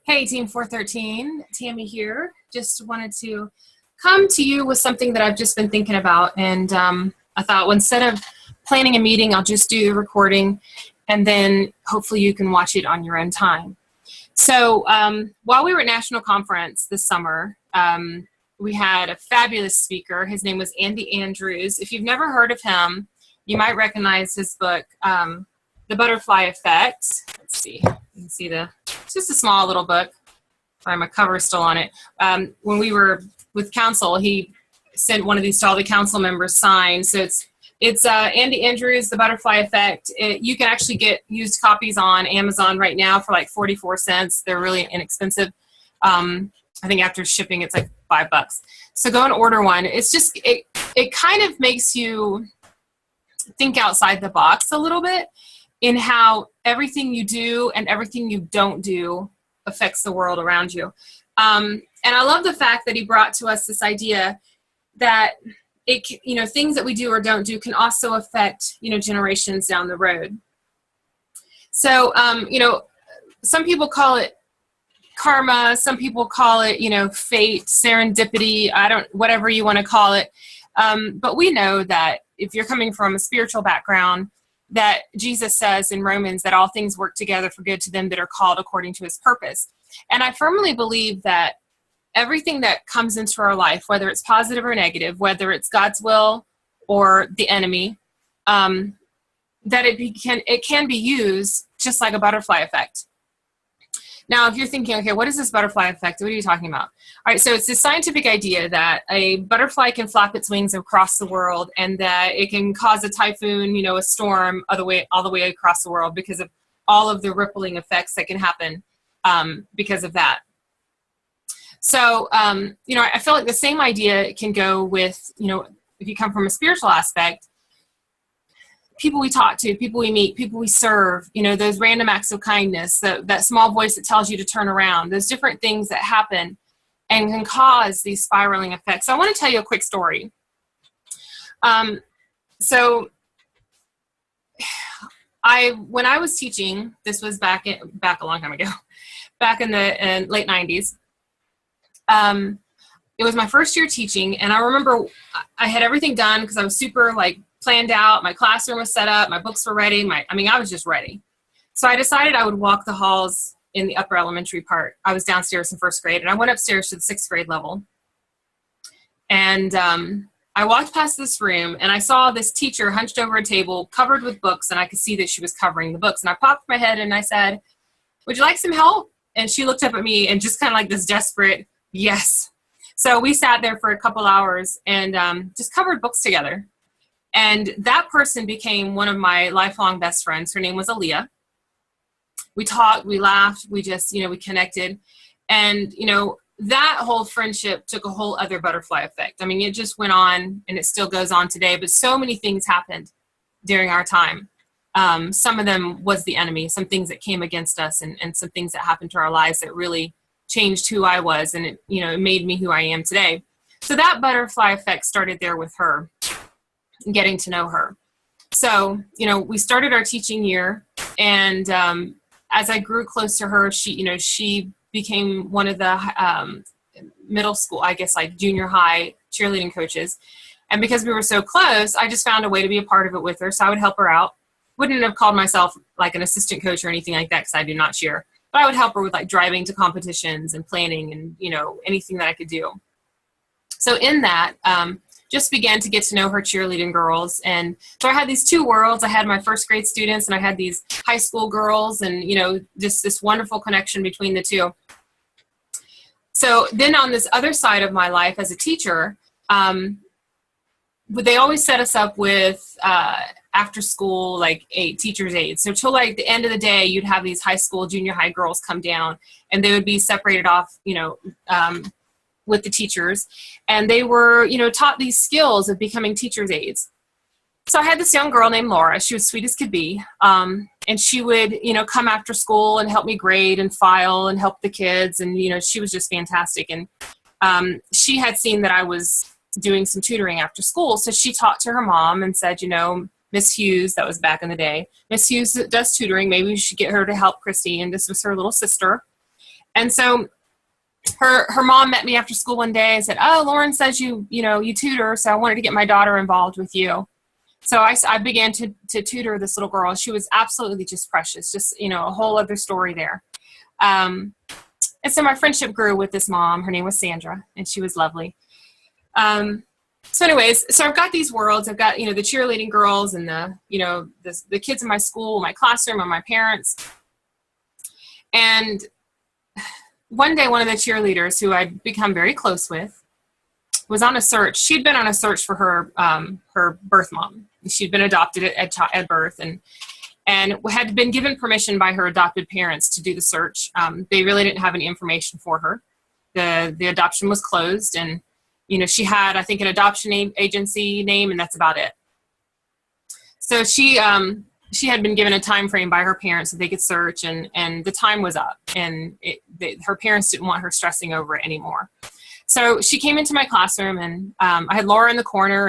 Hey, Team 413, Tammy here. Just wanted to come to you with something that I've just been thinking about. And I thought, well, instead of planning a meeting, I'll just do the recording and then hopefully you can watch it on your own time. So while we were at National Conference this summer, we had a fabulous speaker. His name was Andy Andrews. If you've never heard of him, you might recognize his book, The Butterfly Effect. Let's see. You can see it's just a small little book. Sorry, my cover is still on it. When we were with council, he sent one of these to all the council members signed. So it's Andy Andrews, The Butterfly Effect. You can actually get used copies on Amazon right now for like 44 cents. They're really inexpensive. I think after shipping, it's like $5. So go and order one. It's just, it kind of makes you think outside the box a little bit in how everything you do and everything you don't do affects the world around you. And I love the fact that he brought to us this idea that things that we do or don't do can also affect, generations down the road. So, some people call it karma. Some people call it, fate, serendipity, whatever you want to call it. But we know that if you're coming from a spiritual background, that Jesus says in Romans that all things work together for good to them that are called according to his purpose. And I firmly believe that everything that comes into our life, whether it's positive or negative, whether it's God's will or the enemy, that it can be used just like a butterfly effect. Now, if you're thinking, okay, what is this butterfly effect? What are you talking about? All right, so it's this scientific idea that a butterfly can flap its wings across the world and that it can cause a typhoon, a storm all the way across the world because of all of the rippling effects that can happen because of that. So, I feel like the same idea can go with, if you come from a spiritual aspect, people we talk to, people we meet, people we serve, those random acts of kindness, that small voice that tells you to turn around, those different things that happen and can cause these spiraling effects. So I want to tell you a quick story. So when I was teaching, this was back a long time ago, back in the late 90s, it was my first year teaching, and I remember I had everything done because I was super planned out. My classroom was set up. My books were ready. I was just ready. So I decided I would walk the halls in the upper elementary part. I was downstairs in first grade, and I went upstairs to the sixth grade level. And I walked past this room, and I saw this teacher hunched over a table covered with books, and I could see that she was covering the books. And I popped my head, and I said, "Would you like some help?" And she looked up at me and just kind of like this desperate, yes. So we sat there for a couple hours and just covered books together. And that person became one of my lifelong best friends. Her name was Aaliyah. We talked, we laughed, we just, we connected. And, that whole friendship took a whole other butterfly effect. I mean, it just went on and it still goes on today, but so many things happened during our time. Some of them was the enemy, some things that came against us and some things that happened to our lives that really changed who I was. And it made me who I am today. So that butterfly effect started there with her. Getting to know her. So, we started our teaching year, and as I grew close to her, she became one of the middle school, I guess like junior high cheerleading coaches. And because we were so close, I just found a way to be a part of it with her. So I would help her out. Wouldn't have called myself like an assistant coach or anything like that because I do not cheer. But I would help her with driving to competitions and planning and, anything that I could do. So in that, just began to get to know her cheerleading girls. And so I had these two worlds. I had my first grade students and I had these high school girls and, just this wonderful connection between the two. So then on this other side of my life as a teacher, they always set us up with after school, a teacher's aide. So till the end of the day, you'd have these high school, junior high girls come down and they would be separated off, with the teachers, and they were, taught these skills of becoming teacher's aides. So I had this young girl named Laura. She was sweet as could be. And she would, come after school and help me grade and file and help the kids. And, she was just fantastic. And she had seen that I was doing some tutoring after school. So she talked to her mom and said, Miss Hughes, that was back in the day, Miss Hughes does tutoring. Maybe we should get her to help Christy. And this was her little sister. And so her mom met me after school one day and said, "Oh, Lauren says you tutor, so I wanted to get my daughter involved with you." So I began to tutor this little girl. She was absolutely just precious, just, a whole other story there. And so my friendship grew with this mom. Her name was Sandra, and she was lovely. So anyways, so I've got these worlds. I've got, the cheerleading girls and the kids in my school, my classroom, and my parents. And one day, one of the cheerleaders who I'd become very close with was on a search. She'd been on a search for her birth mom. She'd been adopted at birth and had been given permission by her adopted parents to do the search. They really didn't have any information for her. The adoption was closed, and she had, I think, an adoption agency name, and that's about it. So she had been given a time frame by her parents that they could search, and the time was up, and her parents didn't want her stressing over it anymore. So she came into my classroom, and I had Laura in the corner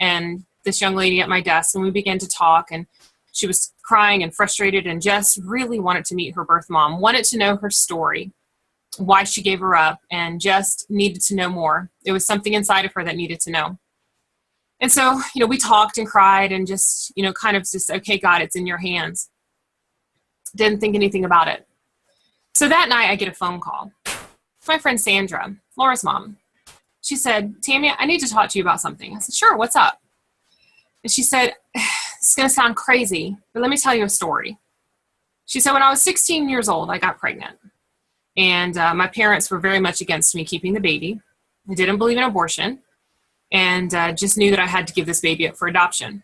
and this young lady at my desk, and we began to talk, and she was crying and frustrated and just really wanted to meet her birth mom, wanted to know her story, why she gave her up, and just needed to know more. There was something inside of her that needed to know. And so, we talked and cried and just, kind of just, okay, God, it's in your hands. Didn't think anything about it. So that night I get a phone call. It's my friend Sandra, Laura's mom. She said, "Tammy, I need to talk to you about something." I said, "Sure, what's up?" And she said, "It's going to sound crazy, but let me tell you a story." She said, "When I was 16 years old, I got pregnant. And my parents were very much against me keeping the baby. They didn't believe in abortion, and just knew that I had to give this baby up for adoption.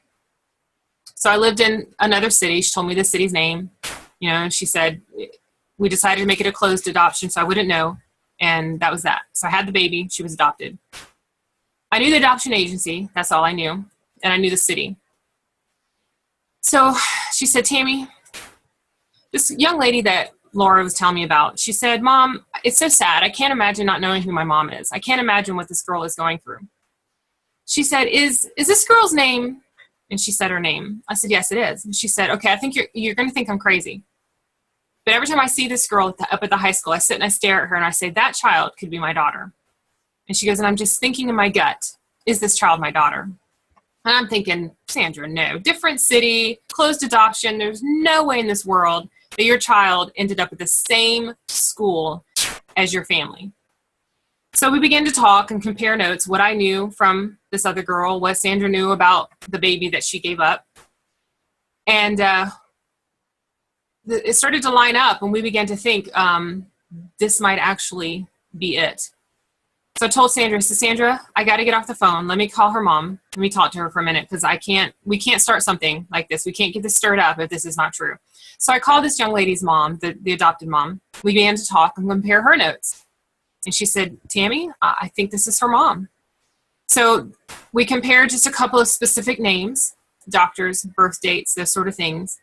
So I lived in another city. She told me the city's name. She said, we decided to make it a closed adoption, so I wouldn't know. And that was that. So I had the baby. She was adopted. I knew the adoption agency. That's all I knew. And I knew the city. So she said, "Tammy, this young lady that Laura was telling me about," she said, "Mom, it's so sad. I can't imagine not knowing who my mom is. I can't imagine what this girl is going through." She said, is this girl's name?" And she said her name. I said, "Yes, it is." And she said, "Okay, I think you're going to think I'm crazy. But every time I see this girl up at the high school, I sit and I stare at her and I say, that child could be my daughter." And she goes, "And I'm just thinking in my gut, is this child my daughter?" And I'm thinking, "Sandra, no. Different city, closed adoption. There's no way in this world that your child ended up at the same school as your family." So we began to talk and compare notes, what I knew from this other girl, what Sandra knew about the baby that she gave up. And it started to line up, and we began to think this might actually be it. So I told Sandra, I said, "Sandra, I got to get off the phone. Let me call her mom. Let me talk to her for a minute, because we can't start something like this. We can't get this stirred up if this is not true." So I called this young lady's mom, the adopted mom. We began to talk and compare her notes. And she said, "Tammy, I think this is her mom." So we compared just a couple of specific names, doctors, birth dates, those sort of things.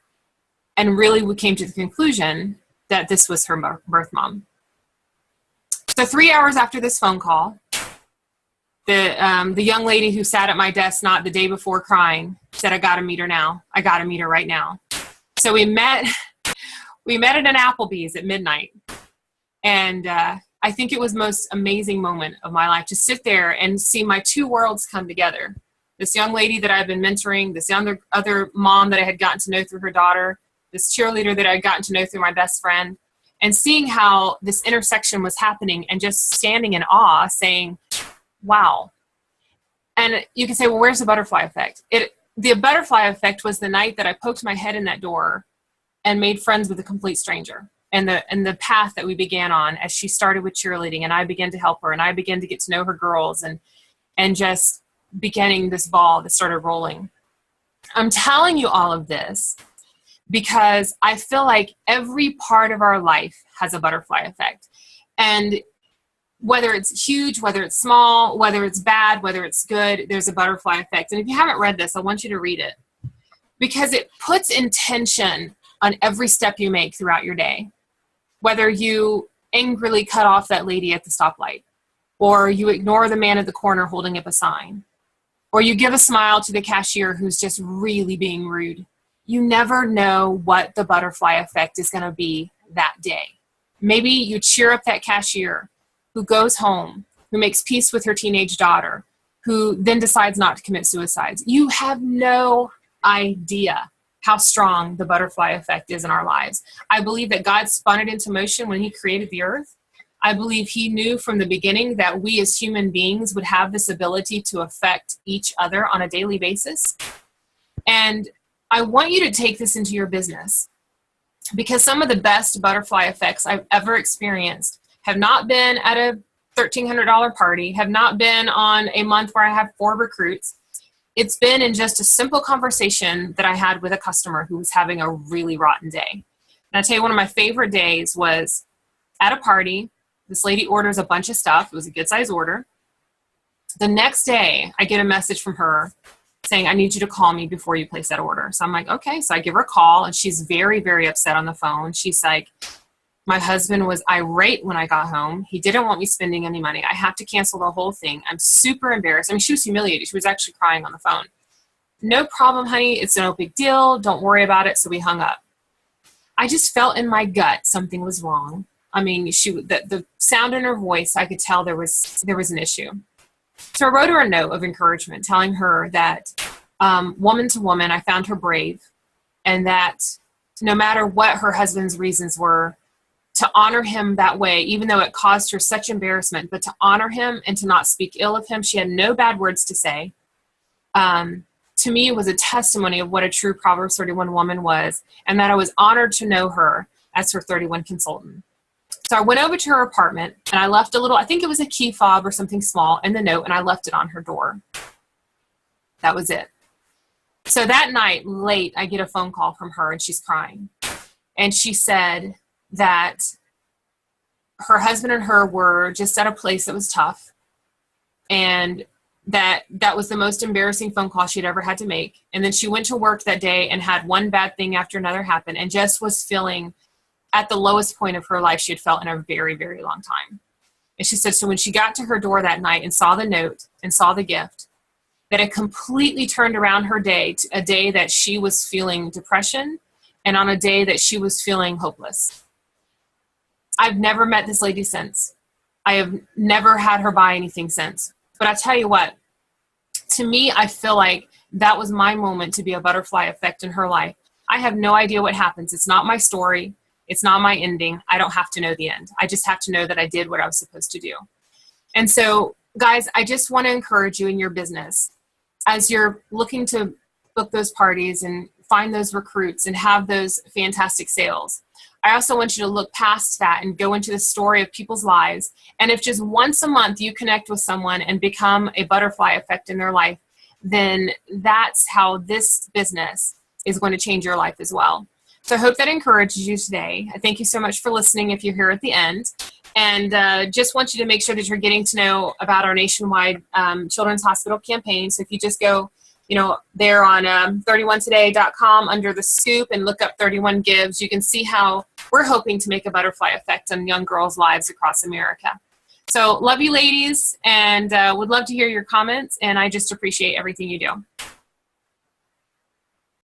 And really we came to the conclusion that this was her birth mom. So 3 hours after this phone call, the young lady who sat at my desk not the day before crying said, "I got to meet her now. I got to meet her right now." So we met at an Applebee's at midnight. And I think it was the most amazing moment of my life to sit there and see my two worlds come together. This young lady that I've been mentoring, this other mom that I had gotten to know through her daughter, this cheerleader that I had gotten to know through my best friend, and seeing how this intersection was happening and just standing in awe saying, wow. And you can say, well, where's the butterfly effect? The butterfly effect was the night that I poked my head in that door and made friends with a complete stranger. And the path that we began on as she started with cheerleading, and I began to help her, and I began to get to know her girls, and just beginning this ball that started rolling. I'm telling you all of this because I feel like every part of our life has a butterfly effect. And whether it's huge, whether it's small, whether it's bad, whether it's good, there's a butterfly effect. And if you haven't read this, I want you to read it because it puts intention on every step you make throughout your day. Whether you angrily cut off that lady at the stoplight, or you ignore the man at the corner holding up a sign, or you give a smile to the cashier who's just really being rude. You never know what the butterfly effect is going to be that day. Maybe you cheer up that cashier who goes home, who makes peace with her teenage daughter, who then decides not to commit suicide. You have no idea how strong the butterfly effect is in our lives. I believe that God spun it into motion when he created the earth. I believe he knew from the beginning that we as human beings would have this ability to affect each other on a daily basis. And I want you to take this into your business, because some of the best butterfly effects I've ever experienced have not been at a $1,300 party, have not been on a month where I have 4 recruits. It's been in just a simple conversation that I had with a customer who was having a really rotten day. And I'll tell you, one of my favorite days was at a party. This lady orders a bunch of stuff. It was a good size order. The next day, I get a message from her saying, I need you to call me before you place that order. So I'm like, okay. So I give her a call, and she's very, very upset on the phone. She's like, my husband was irate when I got home. He didn't want me spending any money. I have to cancel the whole thing. I'm super embarrassed. I mean, she was humiliated. She was actually crying on the phone. No problem, honey. It's no big deal. Don't worry about it. So we hung up. I just felt in my gut something was wrong. I mean, the sound in her voice, I could tell there was an issue. So I wrote her a note of encouragement, telling her that woman to woman, I found her brave, and that no matter what her husband's reasons were, to honor him that way, even though it caused her such embarrassment, but to honor him and to not speak ill of him. She had no bad words to say. To me, it was a testimony of what a true Proverbs 31 woman was, and that I was honored to know her as her 31 consultant. So I went over to her apartment, and I left a little, I think it was a key fob or something small in the note, and I left it on her door. That was it. So that night, late, I get a phone call from her, and she's crying. And she said that her husband and her were just at a place that was tough, and that was the most embarrassing phone call she'd ever had to make. And then she went to work that day and had one bad thing after another happen, and just was feeling at the lowest point of her life she had felt in a very, very long time. And she said, so when she got to her door that night and saw the note and saw the gift, that it completely turned around her day, to a day that she was feeling depression, and on a day that she was feeling hopeless. I've never met this lady since. I have never had her buy anything since. But I tell you what, to me, I feel like that was my moment to be a butterfly effect in her life. I have no idea what happens. It's not my story. It's not my ending. I don't have to know the end. I just have to know that I did what I was supposed to do. And so, guys, I just want to encourage you in your business, as you're looking to book those parties and find those recruits and have those fantastic sales. I also want you to look past that and go into the story of people's lives. And if just once a month you connect with someone and become a butterfly effect in their life, then that's how this business is going to change your life as well. So I hope that encourages you today. I thank you so much for listening if you're here at the end. And just want you to make sure that you're getting to know about our nationwide Children's Hospital campaign. So if you just go there on 31today.com under the scoop and look up 31 Gives, you can see how we're hoping to make a butterfly effect on young girls' lives across America. So love you, ladies, and would love to hear your comments, and I just appreciate everything you do.